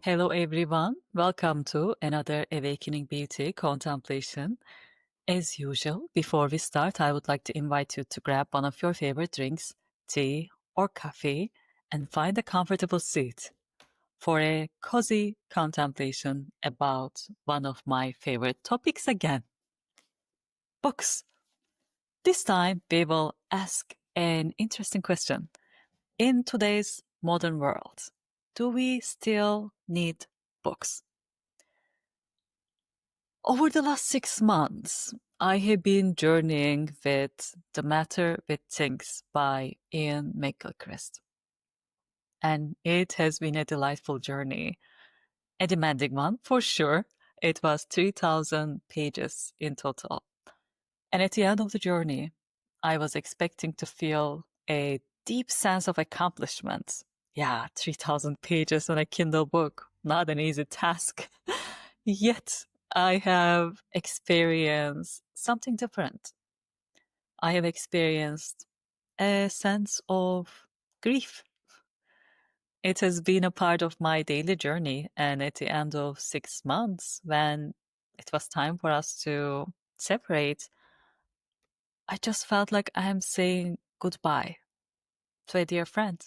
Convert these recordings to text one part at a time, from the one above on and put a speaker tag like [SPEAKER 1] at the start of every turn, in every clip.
[SPEAKER 1] Hello everyone, welcome to another Awakening Beauty contemplation. As usual, before we start, I would like to invite you to grab one of your favorite drinks, tea or coffee, and find a comfortable seat for a cozy contemplation about one of my favorite topics again, books. This time we will ask an interesting question. In today's modern world, do we still need books? Over the last 6 months, I have been journeying with The Matter with Things by Iain McGilchrist. And it has been a delightful journey, a demanding one for sure. It was 3,000 pages in total. And at the end of the journey, I was expecting to feel a deep sense of accomplishment. Yeah, 3,000 pages on a Kindle book, not an easy task. Yet I have experienced something different. I have experienced a sense of grief. It has been a part of my daily journey. And at the end of 6 months, when it was time for us to separate, I just felt like I am saying goodbye to a dear friend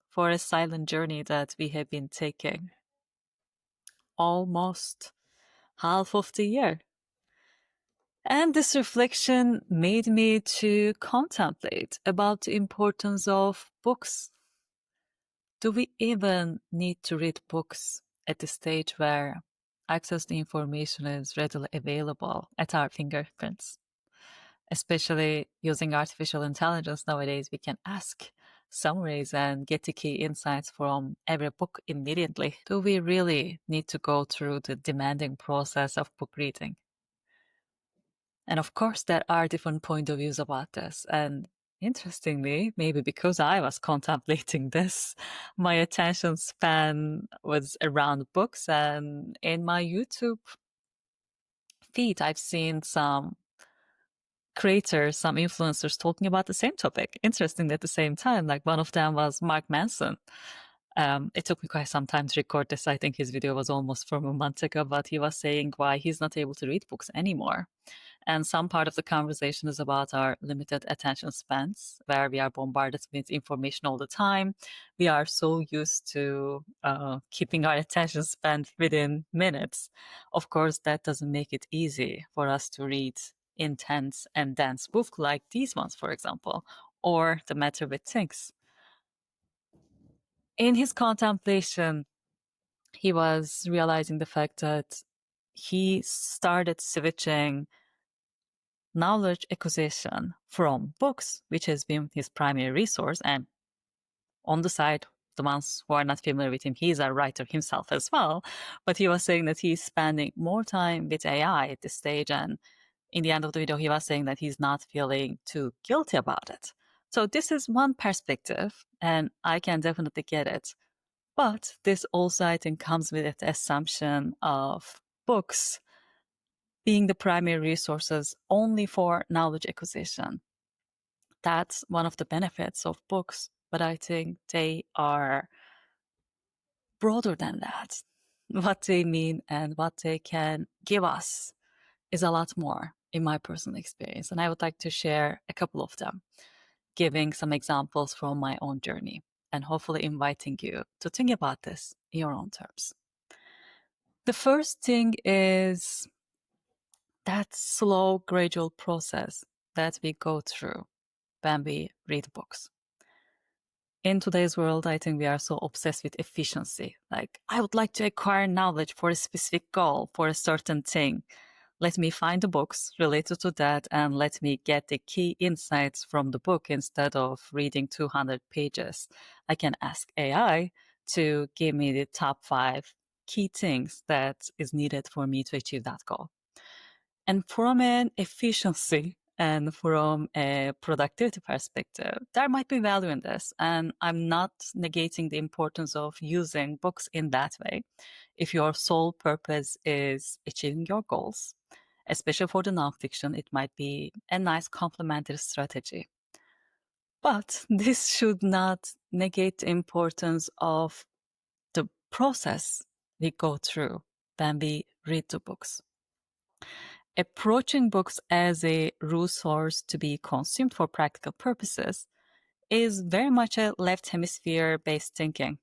[SPEAKER 1] for a silent journey that we have been taking almost half of the year. And this reflection made me to contemplate about the importance of books. Do we even need to read books at the stage where access to information is readily available at our fingerprints? Especially using artificial intelligence nowadays, we can ask summaries and get the key insights from every book immediately. Do we really need to go through the demanding process of book reading? And of course, there are different point of views about this. And interestingly, maybe because I was contemplating this, my attention span was around books. And in my YouTube feed, I've seen some creators, some influencers talking about the same topic. Interesting at the same time. Like one of them was Mark Manson. It took me quite some time to record this. I think his video was almost from a month ago, but he was saying why he's not able to read books anymore. And some part of the conversation is about our limited attention spans, where we are bombarded with information all the time. We are so used to keeping our attention span within minutes. Of course, that doesn't make it easy for us to read intense and dense book like these ones, for example, or The Matter with Things. In his contemplation, he was realizing the fact that he started switching knowledge acquisition from books, which has been his primary resource. And on the side, the ones who are not familiar with him, he's a writer himself as well. But he was saying that he's spending more time with AI at this stage. And in the end of the video, he was saying that he's not feeling too guilty about it. So this is one perspective, and I can definitely get it. But this also, I think, comes with the assumption of books being the primary resources only for knowledge acquisition. That's one of the benefits of books, but I think they are broader than that. What they mean and what they can give us is a lot more in my personal experience. And I would like to share a couple of them, giving some examples from my own journey and hopefully inviting you to think about this in your own terms. The first thing is that slow, gradual process that we go through when we read books. In today's world, I think we are so obsessed with efficiency. Like, I would like to acquire knowledge for a specific goal, for a certain thing. Let me find the books related to that and let me get the key insights from the book instead of reading 200 pages. I can ask AI to give me the top 5 key things that is needed for me to achieve that goal. And from an efficiency and from a productivity perspective, there might be value in this. And I'm not negating the importance of using books in that way. If your sole purpose is achieving your goals, especially for the nonfiction, it might be a nice complementary strategy. But this should not negate the importance of the process we go through when we read the books. Approaching books as a resource to be consumed for practical purposes is very much a left hemisphere based thinking.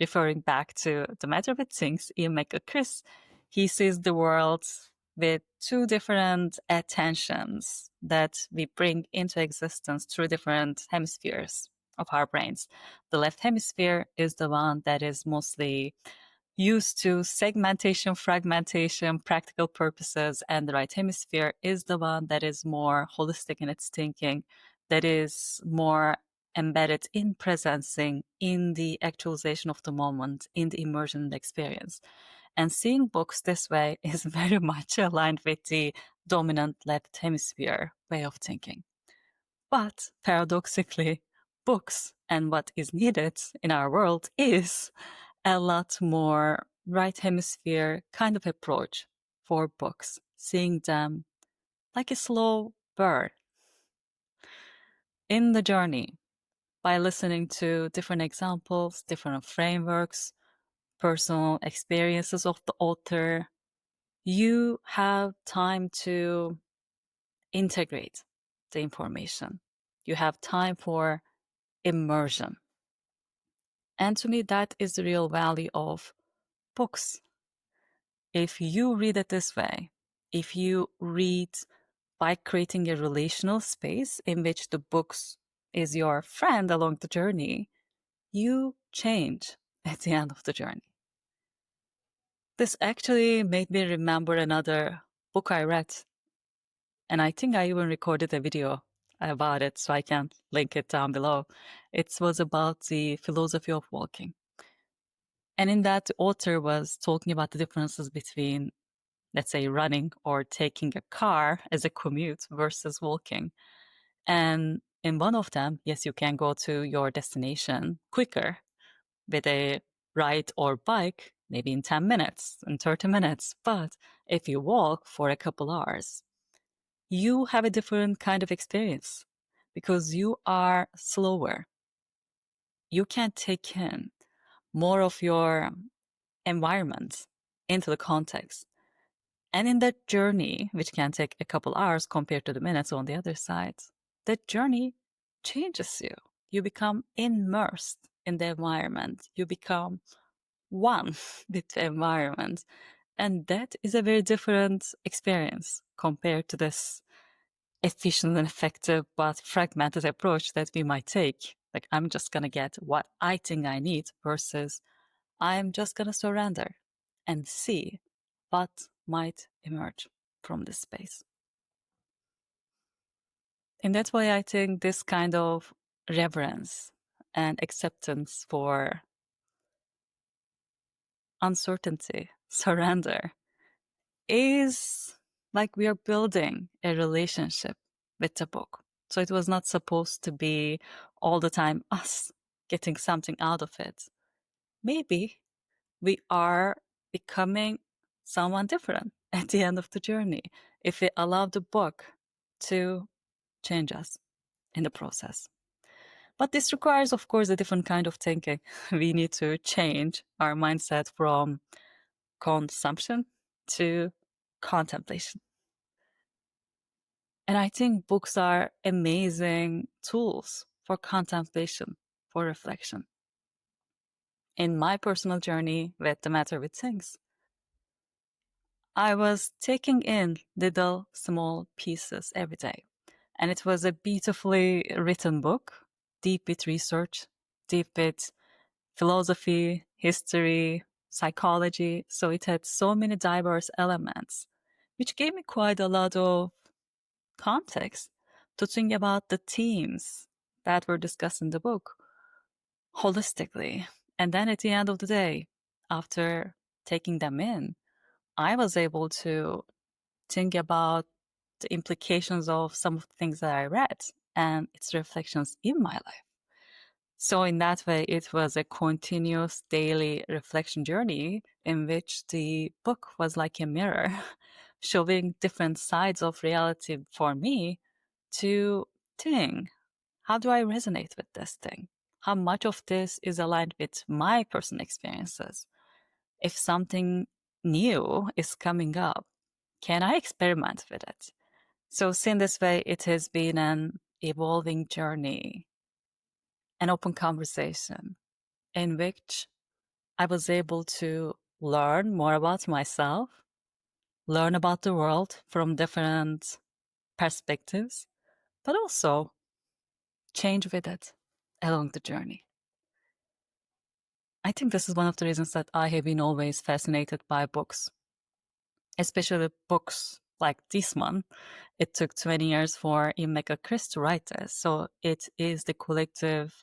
[SPEAKER 1] Referring back to The Matter with Things, Iain McGilchrist, he sees the world with two different attentions that we bring into existence through different hemispheres of our brains. The left hemisphere is the one that is mostly used to segmentation, fragmentation, practical purposes, and the right hemisphere is the one that is more holistic in its thinking, that is more embedded in presencing, in the actualization of the moment, in the immersion in the experience. And seeing books this way is very much aligned with the dominant left hemisphere way of thinking. But paradoxically, books and what is needed in our world is a lot more right hemisphere kind of approach for books, seeing them like a slow bird in the journey by listening to different examples, different frameworks, personal experiences of the author. You have time to integrate the information. You have time for immersion. And to me, that is the real value of books. If you read it this way, if you read by creating a relational space in which the books is your friend along the journey, you change at the end of the journey. This actually made me remember another book I read, and I think I even recorded a video about it, so I can link it down below. It was about the philosophy of walking. And in that, the author was talking about the differences between, let's say, running or taking a car as a commute versus walking. And in one of them, yes, you can go to your destination quicker with a ride or bike, maybe in 10 minutes, in 30 minutes. But if you walk for a couple hours, you have a different kind of experience because you are slower. You can take in more of your environment into the context. And in that journey, which can take a couple hours compared to the minutes on the other side, that journey changes you. You become immersed in the environment. You become one with the environment. And that is a very different experience compared to this efficient and effective but fragmented approach that we might take. Like, I'm just going to get what I think I need versus I'm just going to surrender and see what might emerge from this space. And that's why I think this kind of reverence and acceptance for uncertainty, surrender, is like we are building a relationship with the book. So it was not supposed to be all the time us getting something out of it. Maybe we are becoming someone different at the end of the journey if we allow the book to change us in the process. But this requires, of course, a different kind of thinking. We need to change our mindset from consumption to contemplation. And I think books are amazing tools for contemplation, for reflection. In my personal journey with The Matter with Things, I was taking in little small pieces every day. And it was a beautifully written book, deep with research, deep with philosophy, history, psychology. So it had so many diverse elements, which gave me quite a lot of context to think about the themes that were discussed in the book holistically. And then at the end of the day, after taking them in, I was able to think about the implications of some of the things that I read and its reflections in my life. So in that way, it was a continuous daily reflection journey in which the book was like a mirror, showing different sides of reality for me to think, how do I resonate with this thing? How much of this is aligned with my personal experiences? if something new is coming up, can I experiment with it? So in this way, it has been an evolving journey, an open conversation in which I was able to learn more about myself, learn about the world from different perspectives, but also change with it along the journey. I think this is one of the reasons that I have been always fascinated by books, especially books like this one. It took 20 years for Iain McGilchrist to write this. So it is the collective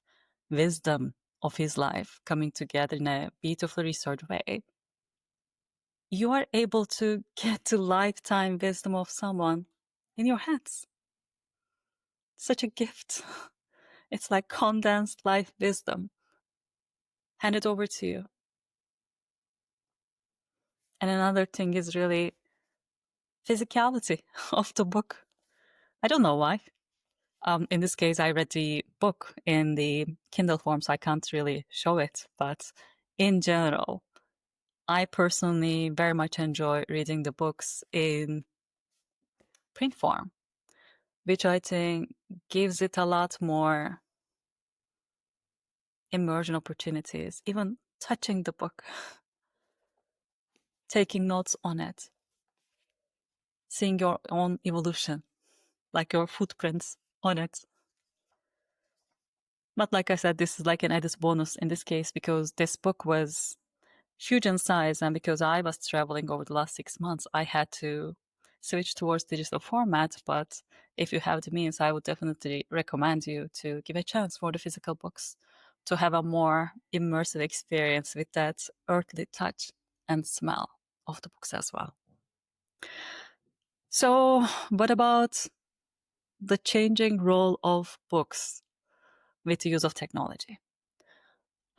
[SPEAKER 1] wisdom of his life coming together in a beautifully researched way. You are able to get the lifetime wisdom of someone in your hands. Such a gift. It's like condensed life wisdom handed over to you. And another thing is really physicality of the book. I don't know why. In this case, I read the book in the Kindle form, so I can't really show it. But in general, I personally very much enjoy reading the books in print form, which I think gives it a lot more immersion opportunities, even touching the book, taking notes on it, seeing your own evolution, like your footprints on it. But like I said, this is like an added bonus in this case because this book was huge in size, and because I was traveling over the last 6 months, I had to switch towards digital format. But if you have the means, I would definitely recommend you to give a chance for the physical books to have a more immersive experience with that earthly touch and smell of the books as well. So what about the changing role of books with the use of technology?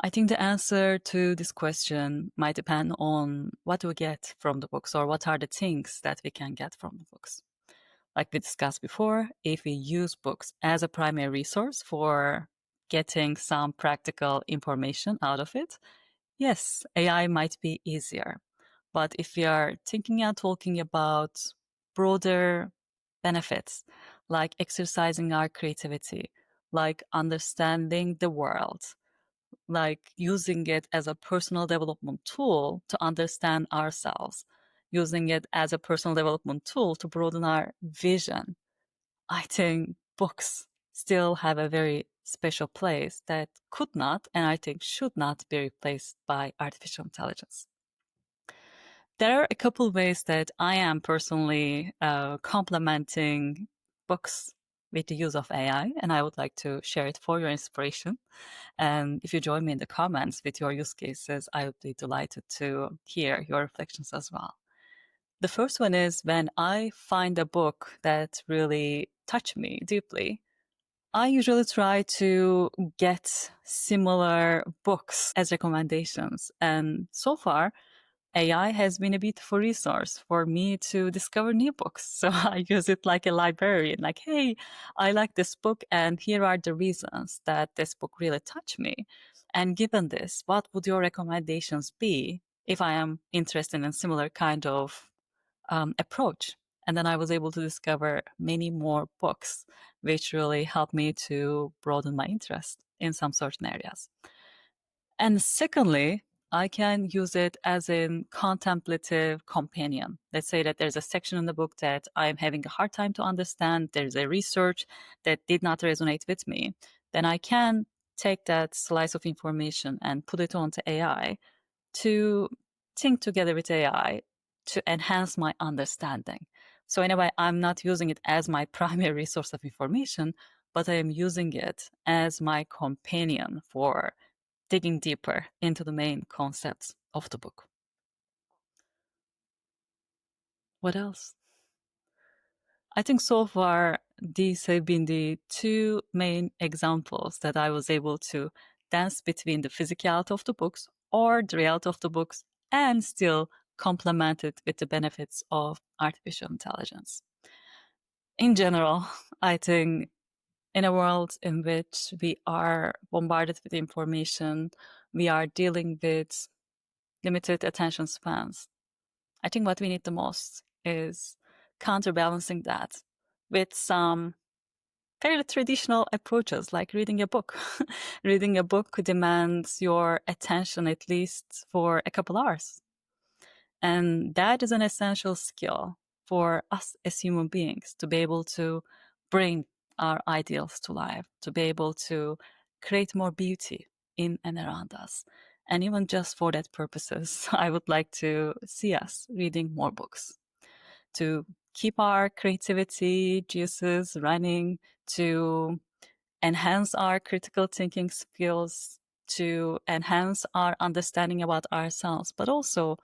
[SPEAKER 1] I think the answer to this question might depend on what we get from the books or what are the things that we can get from the books. Like we discussed before, if we use books as a primary resource for getting some practical information out of it, yes, AI might be easier. But if we are thinking and talking about broader benefits, like exercising our creativity, like understanding the world, like using it as a personal development tool to understand ourselves, using it as a personal development tool to broaden our vision, I think books still have a very special place that could not, and I think should not, be replaced by artificial intelligence. There are a couple ways that I am personally complementing books with the use of AI, and I would like to share it for your inspiration. And if you join me in the comments with your use cases, I would be delighted to hear your reflections as well. The first one is when I find a book that really touched me deeply, I usually try to get similar books as recommendations. And so far, AI has been a beautiful resource for me to discover new books. So I use it like a librarian, like, hey, I like this book, and here are the reasons that this book really touched me. And given this, what would your recommendations be if I am interested in a similar kind of approach? And then I was able to discover many more books, which really helped me to broaden my interest in some certain areas. And secondly, I can use it as a contemplative companion. Let's say that there's a section in the book that I'm having a hard time to understand. There's a research that did not resonate with me. Then I can take that slice of information and put it onto AI to think together with AI to enhance my understanding. So in a way, I'm not using it as my primary resource of information, but I am using it as my companion for digging deeper into the main concepts of the book. What else? I think so far, these have been the two main examples that I was able to dance between the physicality of the books or the reality of the books and still complement it with the benefits of artificial intelligence. In general, I think in a world in which we are bombarded with information, we are dealing with limited attention spans. I think what we need the most is counterbalancing that with some fairly traditional approaches, like reading a book. Reading a book demands your attention at least for a couple hours. And that is an essential skill for us as human beings to be able to bring our ideals to life, to be able to create more beauty in and around us. And even just for that purposes, I would like to see us reading more books to keep our creativity juices running, to enhance our critical thinking skills, to enhance our understanding about ourselves, but also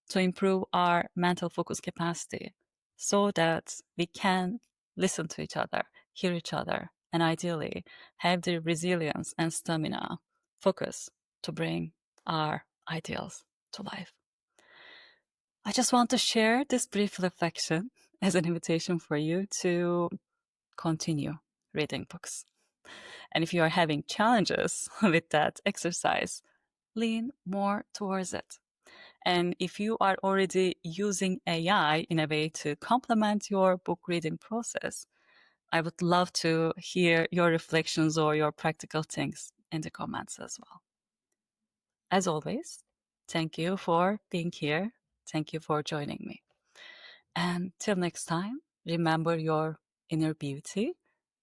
[SPEAKER 1] to improve our mental focus capacity so that we can listen to each other, hear each other, and ideally have the resilience and stamina, focus to bring our ideals to life. I just want to share this brief reflection as an invitation for you to continue reading books. And if you are having challenges with that exercise, lean more towards it. And if you are already using AI in a way to complement your book reading process, I would love to hear your reflections or your practical things in the comments as well. As always, thank you for being here. Thank you for joining me. And till next time, remember your inner beauty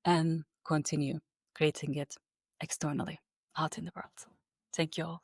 [SPEAKER 1] and continue creating it externally out in the world. Thank you all.